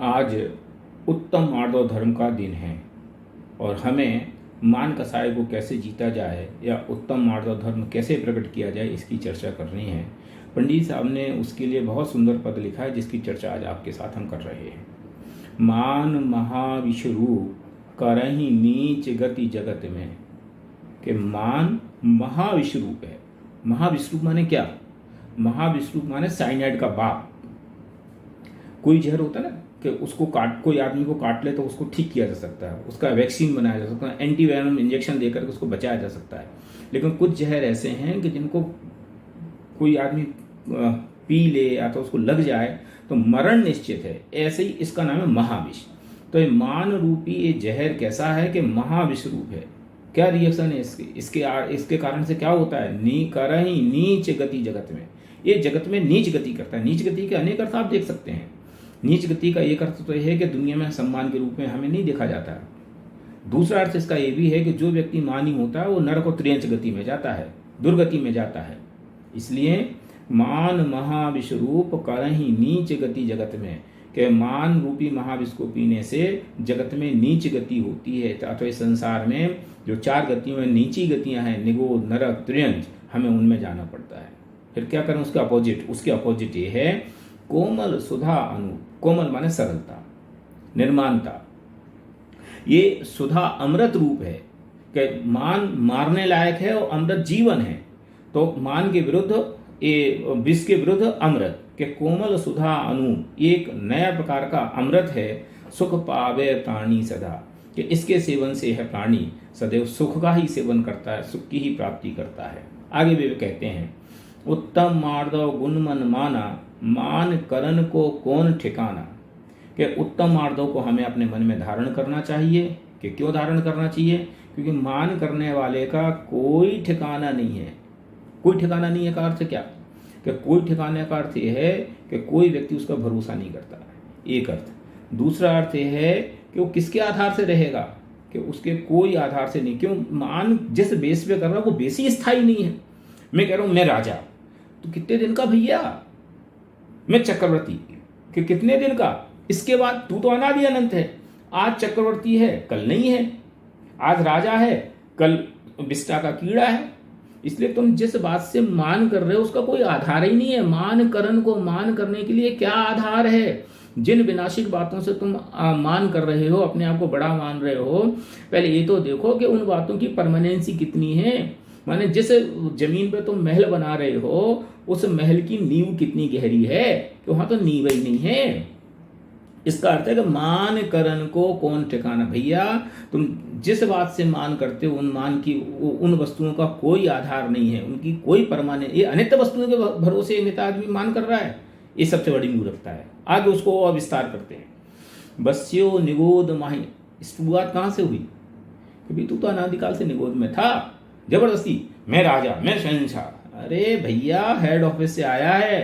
आज उत्तम मार्दव धर्म का दिन है और हमें मान कसाय को कैसे जीता जाए या उत्तम मार्दव धर्म कैसे प्रकट किया जाए इसकी चर्चा करनी है। पंडित साहब ने उसके लिए बहुत सुंदर पद लिखा है जिसकी चर्चा आज आपके साथ हम कर रहे हैं। मान महाविश्वरूप करहि नीच गति जगत में, कि मान महाविश्वरूप है। महाविश्वरूप माने क्या? महाविश्वरूप माने साइनाइड का बाप। कोई जहर होता है ना कि उसको कोई आदमी को काट ले तो उसको ठीक किया जा सकता है, उसका वैक्सीन बनाया जा सकता है, एंटीवेनम इंजेक्शन देकर उसको बचाया जा सकता है। लेकिन कुछ जहर ऐसे हैं कि जिनको कोई आदमी पी ले या तो उसको लग जाए तो मरण निश्चित है। ऐसे ही इसका नाम है महाविष। तो ये मान रूपी ये जहर कैसा है कि महाविष रूप है। क्या रिएक्शन है इसके कारण से क्या होता है? करहि नीच गति जगत में, ये जगत में नीच गति करता है। नीच गति के अनेक अर्थ आप देख सकते हैं। नीच गति का एक अर्थ तो यह है कि दुनिया में सम्मान के रूप में हमें नहीं देखा जाता है। दूसरा अर्थ इसका यह भी है कि जो व्यक्ति मानी होता है वो नरक और त्रियंच गति में जाता है, दुर्गति में जाता है। इसलिए मान महाविश्वरूप करहि नीच गति जगत में, कि मान रूपी महाविष को पीने से जगत में नीच गति होती है। अथवा इस संसार में जो 4 गतियों में नीची गतियां हैं, निगोध, नरक, त्रियंच, हमें उनमें जाना पड़ता है। फिर क्या करें? उसके अपोजिट ये है कोमल सुधा अनु। कोमल माने सरलता, निर्माणता। ये सुधा अमृत रूप है कि मान मारने लायक है और अमृत जीवन है। तो मान के विरुद्ध ये विष के विरुद्ध अमृत, के कोमल सुधा अनु एक नया प्रकार का अमृत है। सुख पावे प्राणी सदा, कि इसके सेवन से है प्राणी सदैव सुख का ही सेवन करता है, सुख की ही प्राप्ति करता है। आगे भी वे कहते हैं उत्तम मार्दव गुण मन माना, मान करण को कौन ठिकाना, कि उत्तम मार्दव को हमें अपने मन में धारण करना चाहिए। कि क्यों धारण करना चाहिए? क्योंकि मान करने वाले का कोई ठिकाना नहीं है। कोई ठिकाना नहीं है का अर्थ क्या? कि कोई ठिकाने का अर्थ यह है कि कोई व्यक्ति उसका भरोसा नहीं करता है, एक अर्थ। दूसरा अर्थ यह है कि वो किसके आधार से रहेगा? कि उसके कोई आधार से नहीं। क्यों? मान जिस बेस पे कर रहा है वो बेस ही स्थायी नहीं है। मैं कह रहा हूं मैं राजा, तो कितने दिन का भैया? मैं चक्रवर्ती, कि कितने दिन का? इसके बाद तू तो अनादि अनंत है। आज चक्रवर्ती है, कल नहीं है। आज राजा है, कल बिस्टा का कीड़ा है। इसलिए तुम जिस बात से मान कर रहे हो उसका कोई आधार ही नहीं है। मान करण को मान करने के लिए क्या आधार है? जिन विनाशिक बातों से तुम मान कर रहे हो, अपने आप को बड़ा मान रहे हो, पहले ये तो देखो कि उन बातों की परमानेंसी कितनी है। माने जिस जमीन पे तुम महल बना रहे हो उस महल की नींव कितनी गहरी है, कि वहां तो नींव ही नहीं है। इसका अर्थ है कि मान करण को कौन ठिकाना। भैया तुम जिस बात से मान करते हो उन वस्तुओं का कोई आधार नहीं है, उनकी कोई परमानेंट। ये अनित्य वस्तुओं के भरोसे नित्य आदमी मान कर रहा है, ये सबसे बड़ी मूर्खता है। आगे उसको और विस्तार करते हैं। बस्यो निगोद माही, शुरुआत कहां से हुई? कि तू तो अनादिकाल से निगोद में था। जबरदस्ती मैं राजा, मैं शहंशाह। अरे भैया हेड ऑफिस से आया है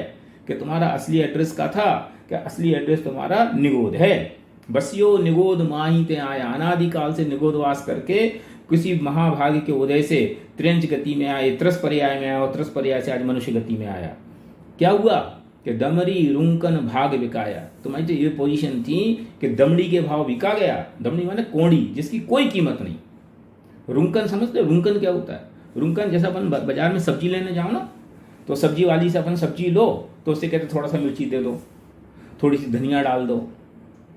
कि तुम्हारा असली एड्रेस का था, क्या असली एड्रेस तुम्हारा निगोद है। बसियो निगोद माही ते आया, अनादिकाल से निगोदवास करके किसी महाभाग्य के उदय से त्रियंच गति में आए, त्रस पर्याय में आया और त्रस पर्याय से आज मनुष्य गति में आया। क्या हुआ? कि दमरी रुंकन भाग बिकाया। तुम्हारी तो ये पोजीशन थी कि दमड़ी के भाव बिका गया। दमड़ी माने कोड़ी, जिसकी कोई कीमत नहीं। रुंकन समझते? रुंकन क्या होता है? रुंकन जैसा अपन बाजार में सब्जी लेने जाओ ना, तो सब्जी वाली से अपन सब्जी लो तो उससे कहते थोड़ा सा मिर्ची दे दो, थोड़ी सी धनिया डाल दो,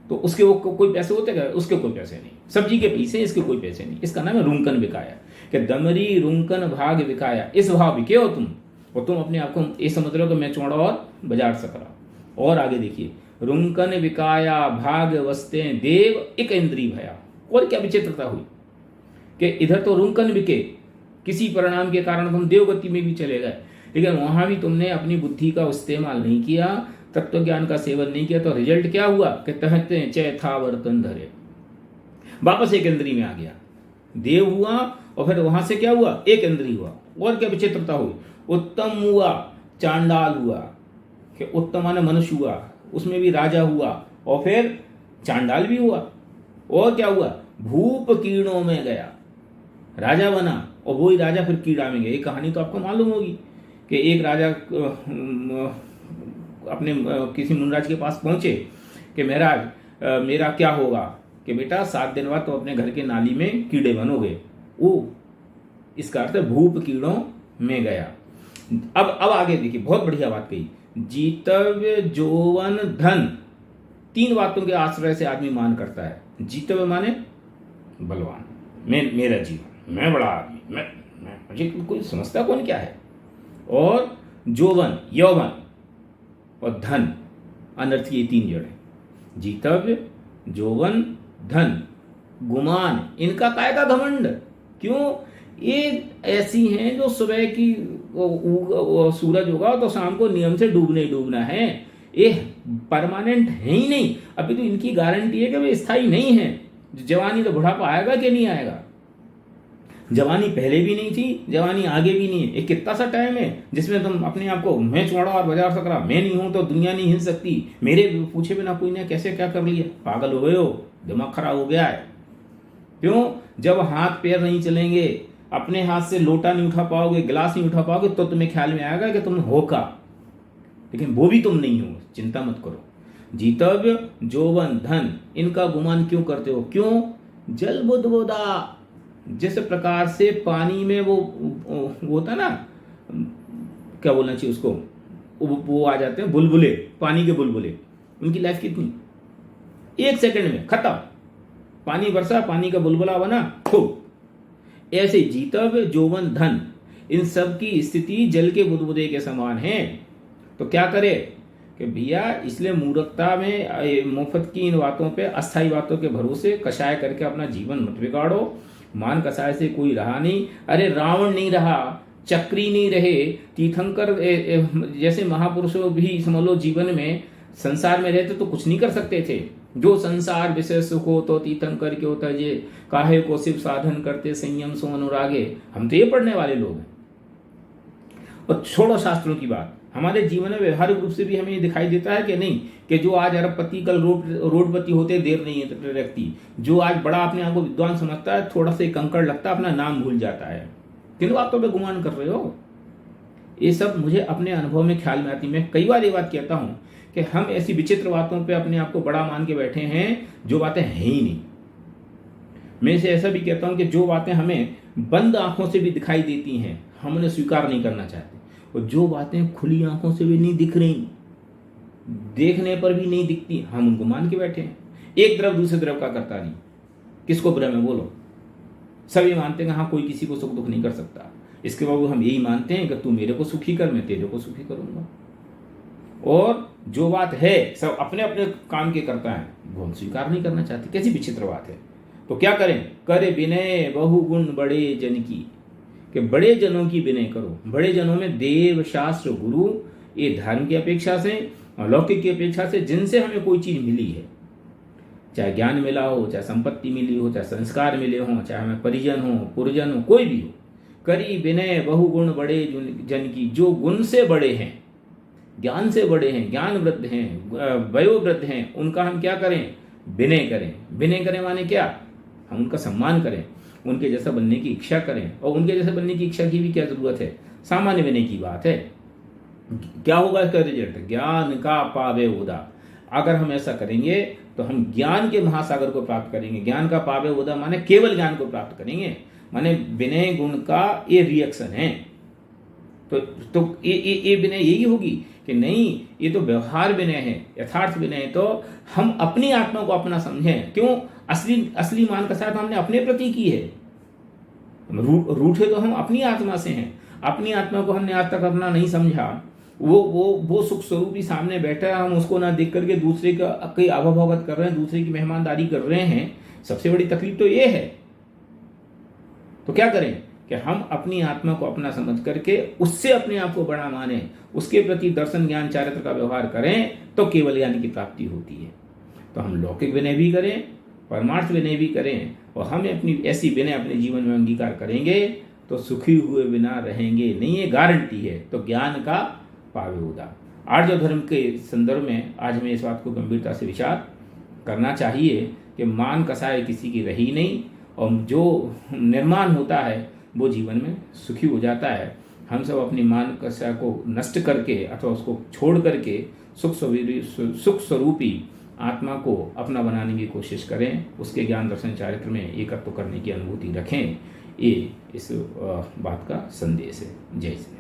तो उसके वो कोई पैसे होते क्या? उसके कोई पैसे नहीं। सब्जी के पैसे, इसके कोई पैसे नहीं। इसका नाम है रुंकन बिकाया। कि दमरी रुंकन भाग बिकाया, इस भाव बिके हो तुम, और तुम अपने आप को ये समझ रहे हो कि मैं चौड़ा और बाजार सकरा। और आगे देखिए, रुंकन बिकाया भाग वस्ते देव एक इंद्री भया। और क्या विचित्रता हुई कि इधर तो रुंकन बिके, किसी परिणाम के कारण तुम देवगति में भी चले गए, लेकिन वहां भी तुमने अपनी बुद्धि का इस्तेमाल नहीं किया, तत्व ज्ञान का सेवन नहीं किया। तो रिजल्ट क्या हुआ कि तहते चैथा वर्तन धरे, वापस एक इंद्री में आ गया। देव हुआ और फिर वहां से क्या हुआ? एक इंद्री हुआ। और क्या विचित्रता हुई? उत्तम हुआ, चांडाल हुआ। कि उत्तम माने मनुष्य हुआ, उसमें भी राजा हुआ और फिर चांडाल भी हुआ। और क्या हुआ? भूप कीड़ों में गया, राजा बना और वही राजा फिर कीड़ा में गया। ये कहानी तो आपको मालूम होगी कि एक राजा अपने किसी मुनराज के पास पहुंचे कि महाराज मेरा क्या होगा कि बेटा 7 दिन बाद तो अपने घर के नाली में कीड़े बनोगे। वो इसका अर्थ है भूप कीड़ों में गया। अब आगे देखिए, बहुत बढ़िया बात कही। जीतव्य जोवन धन, 3 बातों के आश्रय से आदमी मान करता है। जीतव्य माने बलवान, मेरा जीवन, मैं बड़ा आदमी, मैं मुझे कोई समझता कौन क्या है। और जोवन यौवन और धन, अनर्थ की 3 जड़ है। जीतव्य जोवन धन, गुमान, इनका काय का घमंड। क्यों? ये ऐसी हैं जो सुबह की सूरज होगा तो शाम को नियम से डूबना है। ये परमानेंट है ही नहीं। अभी तो इनकी गारंटी है कि वे स्थायी नहीं है। जवानी तो बुढ़ापा आएगा कि नहीं आएगा। जवानी पहले भी नहीं थी, जवानी आगे भी नहीं है। एक कितना सा टाइम है जिसमें तुम अपने आप को मैं चौड़ा और बाजार सकरा, मैं नहीं हूं तो दुनिया नहीं हिल सकती, मेरे पूछे बिना कोई ने कैसे क्या कर लिया। पागल हो गए हो, दिमाग खराब हो गया है। क्यों? जब हाथ पैर नहीं चलेंगे, अपने हाथ से लोटा नहीं उठा पाओगे, गिलास नहीं उठा पाओगे, तो तुम्हें ख्याल में आएगा कि तुम हो का, लेकिन वो भी तुम नहीं हो। चिंता मत करो। जीतव्य जोवन धन, इनका गुमान क्यों करते हो? क्यों? जल बुदबुदा, जिस प्रकार से पानी में वो होता ना, क्या बोलना चाहिए उसको, वो आ जाते हैं बुलबुले, पानी के बुलबुले। उनकी लाइफ कितनी, 1 सेकंड में खत्म। पानी बरसा, पानी का बुलबुला बना, खूब। ऐसे जीतव्य जोवन धन, इन सब की स्थिति जल के बुदबुदे के समान है। तो क्या करे कि भैया, इसलिए मूर्खता में मुफ्त की इन बातों पे, अस्थायी बातों के भरोसे कषाय करके अपना जीवन मत बिगाड़ो। मान कषाय से कोई रहा नहीं। अरे रावण नहीं रहा, चक्री नहीं रहे, तीर्थंकर जैसे महापुरुषों भी समझ लो जीवन में संसार में रहते तो कुछ नहीं कर सकते थे। जो संसार विषय सुख हो तो तीर्थंकर के होता जे, काहे को शिव साधन करते संयम सो अनुरागे। हम तो ये पढ़ने वाले लोग हैं। और छोड़ो शास्त्रों की बात, हमारे जीवन में व्यवहारिक रूप से भी हमें दिखाई देता है कि नहीं, कि जो आज अरबपति कल रोडपति होते देर नहीं है व्यक्ति। जो आज बड़ा अपने आप को विद्वान समझता है, थोड़ा सा कंकड़ लगता है, अपना नाम भूल जाता है। किन बातों पे गुमान कर रहे हो? ये सब मुझे अपने अनुभव में ख्याल में आती। मैं कई बार ये बात कहता हूं कि हम ऐसी विचित्र बातों पे अपने आप को बड़ा मान के बैठे हैं जो बातें हैं ही नहीं। मैं इसे ऐसा भी कहता हूं कि जो बातें हमें बंद आंखों से भी दिखाई देती हैं, हम उन्हें स्वीकार नहीं करना चाहते। और जो बातें खुली आंखों से भी नहीं दिख रही, देखने पर भी नहीं दिखती, हम उनको मान के बैठे हैं। एक द्रव दूसरे द्रव का करता नहीं। किसको बुरा में बोलो? सभी मानते हैं हाँ, कोई किसी को सुख दुख नहीं कर सकता। इसके बावजूद हम यही मानते हैं कि तू मेरे को सुखी कर, मैं तेरे को सुखी करूंगा। और जो बात है सब अपने अपने काम के करता है, वो हम स्वीकार नहीं करना चाहते। कैसी विचित्र बात है। तो क्या करें? करे विनय बहुगुण बड़े जन की, कि बड़े जनों की विनय करो। बड़े जनों में देव शास्त्र गुरु, ये धर्म की अपेक्षा से और लौकिक की अपेक्षा से जिनसे हमें कोई चीज मिली है, चाहे ज्ञान मिला हो, चाहे संपत्ति मिली हो, चाहे संस्कार मिले हो, चाहे हमें परिजन हो, पुरजन हो, कोई भी हो, करी विनय बहुगुण बड़े जन की। जो गुण से बड़े हैं, ज्ञान से बड़े हैं, ज्ञान वृद्ध हैं, वयोवृद्ध हैं, उनका हम क्या करें? विनय करें। विनय करें माने क्या? हम उनका सम्मान करें, उनके जैसा बनने की इच्छा करें। और उनके जैसा बनने की इच्छा की भी क्या जरूरत है? सामान्य विनय की बात है। क्या होगा इसका रिजल्ट? ज्ञान का पावे उदा। अगर हम ऐसा करेंगे तो हम ज्ञान के महासागर को प्राप्त करेंगे। ज्ञान का पावे उदा माने केवल ज्ञान को प्राप्त करेंगे, माने विनय गुण का ये रिएक्शन है। तो ये विनय यही होगी कि नहीं, ये तो व्यवहार विनय है, यथार्थ विनय है। तो हम अपनी आत्मा को अपना समझें। क्यों? असली मान का साथ हमने अपने प्रति की है। रूठे तो हम अपनी आत्मा से हैं। अपनी आत्मा को हमने आज तक अपना नहीं समझा। वो सुख स्वरूप ही सामने बैठा है, हम उसको ना देख करके दूसरे का कई अभावगत कर रहे हैं, दूसरे की मेहमानदारी कर रहे हैं। सबसे बड़ी तकलीफ तो ये है। तो क्या करें कि हम अपनी आत्मा को अपना समझ करके उससे अपने आप को बड़ा माने, उसके प्रति दर्शन ज्ञान चारित्र का व्यवहार करें, तो केवल ज्ञान की प्राप्ति होती है। तो हम लौकिक विनय भी करें, परमार्थ विनय भी करें, और हम अपनी ऐसी विनय अपने जीवन में अंगीकार करेंगे तो सुखी हुए बिना रहेंगे नहीं, ये गारंटी है। तो ज्ञान का पावे उदा। आर्य धर्म के संदर्भ में आज हमें इस बात को गंभीरता से विचार करना चाहिए कि मान कसाय किसी की रही नहीं, और जो निर्माण होता है वो जीवन में सुखी हो जाता है। हम सब अपनी मान कसाय को नष्ट करके अथवा उसको छोड़ करके सुख स्वरूपी आत्मा को अपना बनाने की कोशिश करें, उसके ज्ञान दर्शन चारित्र में एकत्व करने की अनुभूति रखें। ये इस बात का संदेश है। जय श्री राम।